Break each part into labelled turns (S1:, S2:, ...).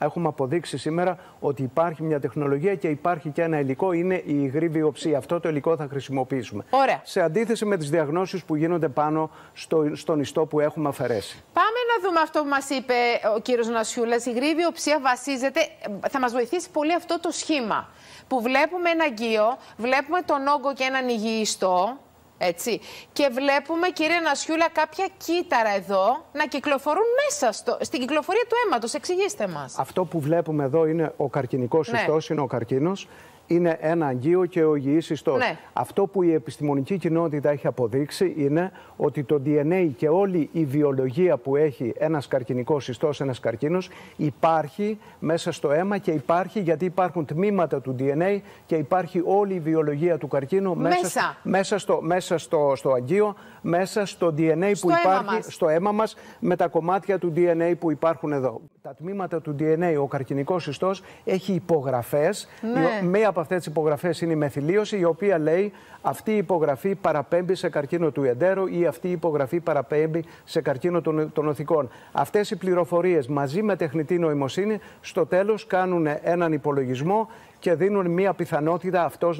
S1: έχουμε αποδείξει σήμερα ότι υπάρχει μια τεχνολογία και υπάρχει και ένα υλικό, είναι η υγρή βιοψία. Αυτό το υλικό θα χρησιμοποιήσουμε.
S2: Ωραία.
S1: Σε αντίθεση με τις διαγνώσεις που γίνονται πάνω στον ιστό που έχουμε αφαιρέσει.
S2: Πάμε να δούμε αυτό που μας είπε ο κύριος Νασιούλας. Η υγρή βιοψία βασίζεται, θα μας βοηθήσει πολύ αυτό το σχήμα. Που βλέπουμε ένα αγκείο, βλέπουμε τον όγκο και έναν υγιή ιστό. Έτσι. Και βλέπουμε, κύριε Νασιούλα, κάποια κύτταρα εδώ να κυκλοφορούν μέσα στην κυκλοφορία του αίματος. Εξηγήστε μας.
S1: Αυτό που βλέπουμε εδώ είναι ο καρκινικός ιστός, είναι ο καρκίνος. Είναι ένα αγκείο και ο υγιής ιστός.
S2: Ναι.
S1: Αυτό που η επιστημονική κοινότητα έχει αποδείξει είναι ότι το DNA και όλη η βιολογία που έχει ένας καρκινικός ιστός, ένας καρκίνος, υπάρχει μέσα στο αίμα και υπάρχει γιατί υπάρχουν τμήματα του DNA και υπάρχει όλη η βιολογία του καρκίνου μέσα στο αγκείο, μέσα στο DNA που υπάρχει στο αίμα μας, με τα κομμάτια του DNA που υπάρχουν εδώ. Τα τμήματα του DNA, ο καρκινικός ιστός έχει υπογραφές.
S2: Ναι.
S1: Μία από αυτές τις υπογραφές είναι η μεθυλίωση, η οποία λέει αυτή η υπογραφή παραπέμπει σε καρκίνο του ιεντέρου ή αυτή η υπογραφή παραπέμπει σε καρκίνο των οθικών. Αυτές οι πληροφορίες μαζί με τεχνητή νοημοσύνη στο τέλος κάνουν έναν υπολογισμό και δίνουν μία πιθανότητα αυτός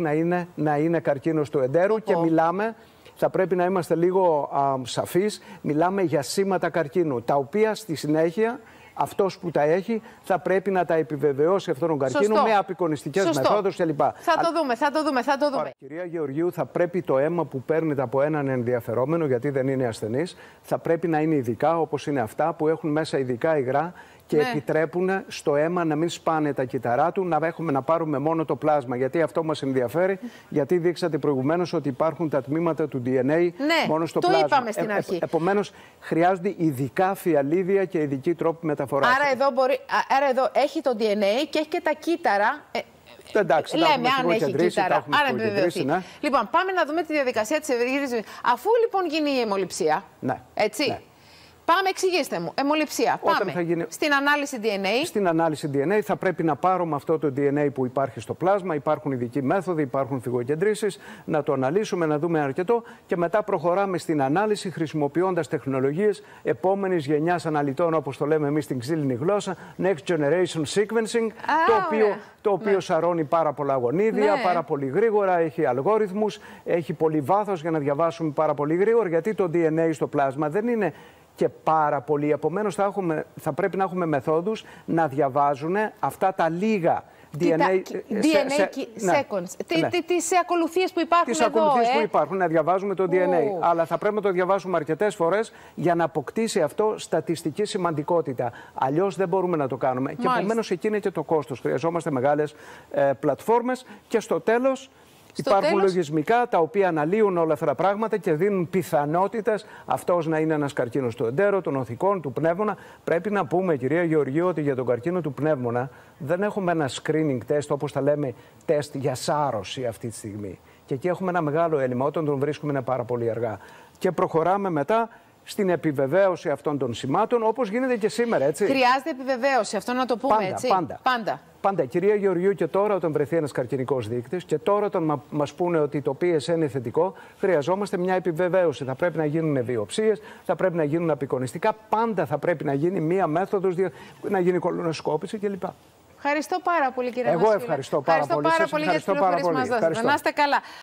S1: να είναι καρκίνος του ιεντέρου και μιλάμε. Θα πρέπει να είμαστε λίγο σαφείς, μιλάμε για σήματα καρκίνου, τα οποία στη συνέχεια αυτός που τα έχει θα πρέπει να τα επιβεβαιώσει αυτόν τον καρκίνο με απεικονιστικές μεθόδους κλπ.
S2: Θα το δούμε.
S1: Ωραία. Κυρία Γεωργίου, θα πρέπει το αίμα που παίρνετε από έναν ενδιαφερόμενο, γιατί δεν είναι ασθενής, θα πρέπει να είναι ειδικά, όπως είναι αυτά που έχουν μέσα ειδικά υγρά και επιτρέπουν στο αίμα να μην σπάνε τα κύτταρά του, να πάρουμε μόνο το πλάσμα. Γιατί αυτό μας ενδιαφέρει, γιατί δείξατε προηγουμένως ότι υπάρχουν τα τμήματα του DNA μόνο στο πλάσμα.
S2: Το είπαμε στην αρχή.
S1: Επομένως, χρειάζονται ειδικά φιαλίδια και ειδικοί τρόποι μεταφοράς.
S2: Άρα εδώ έχει το DNA και έχει και τα κύτταρα.
S1: Εντάξει,
S2: λέμε αν έχει κύτταρα. Άρα επιβεβαιωθεί.
S1: Ναι.
S2: Λοιπόν, πάμε να δούμε τη διαδικασία της ευρυγής. Αφού λοιπόν γίνει η αιμοληψία. Έτσι. Ναι. Πάμε, εξηγήστε μου. Αιμοληψία. Πάμε στην ανάλυση DNA.
S1: Στην ανάλυση DNA θα πρέπει να πάρουμε αυτό το DNA που υπάρχει στο πλάσμα. Υπάρχουν ειδικοί μέθοδοι, υπάρχουν φυγοκεντρήσεις. Να το αναλύσουμε, να δούμε αρκετό. Και μετά προχωράμε στην ανάλυση χρησιμοποιώντας τεχνολογίες επόμενης γενιάς αναλυτών, όπως το λέμε εμείς στην ξύλινη γλώσσα. Next Generation Sequencing. Το οποίο σαρώνει πάρα πολλά γονίδια, πάρα πολύ γρήγορα. Έχει αλγόριθμους, έχει πολύ βάθος για να διαβάσουμε πάρα πολύ γρήγορα. Γιατί το DNA στο πλάσμα δεν είναι και πάρα πολύ. Επομένως θα πρέπει να έχουμε μεθόδους να διαβάζουν αυτά τα λίγα DNA
S2: sequence. Τις ακολουθίες που υπάρχουν
S1: τις ακολουθίες που υπάρχουν, να διαβάζουμε το DNA. Αλλά θα πρέπει να το διαβάσουμε αρκετές φορές για να αποκτήσει αυτό στατιστική σημαντικότητα. Αλλιώς δεν μπορούμε να το κάνουμε. Και επομένως εκεί είναι και το κόστος. Χρειαζόμαστε μεγάλες πλατφόρμες και στο τέλος υπάρχουν λογισμικά τα οποία αναλύουν όλα αυτά τα πράγματα και δίνουν πιθανότητες αυτός να είναι ένας καρκίνος του εντέρου, των οθικών, του πνεύμονα. Πρέπει να πούμε, κυρία Γεωργίου, ότι για τον καρκίνο του πνεύμονα δεν έχουμε ένα screening test, όπως τα λέμε, τεστ για σάρωση αυτή τη στιγμή. Και εκεί έχουμε ένα μεγάλο έλλειμμα. Όταν τον βρίσκουμε είναι πάρα πολύ αργά. Και προχωράμε μετά στην επιβεβαίωση αυτών των σημάτων, όπως γίνεται και σήμερα, έτσι.
S2: Χρειάζεται επιβεβαίωση, αυτό να το πούμε, έτσι.
S1: Πάντα. Κυρία Γεωργίου, και τώρα όταν βρεθεί ένας καρκινικός δείκτης και τώρα όταν μας πούνε ότι το PSA είναι θετικό, χρειαζόμαστε μια επιβεβαίωση. Θα πρέπει να γίνουν βιοψίες, θα πρέπει να γίνουν απεικονιστικά, πάντα θα πρέπει να γίνει μία μέθοδος, να γίνει κολονοσκόπηση κλπ.
S2: Ευχαριστώ πάρα πολύ, κύριε Νασιούλα.
S1: Εγώ ευχαριστώ πάρα πολύ.
S2: Για τις πληροφορίες που μας δώσατε. Να είστε καλά.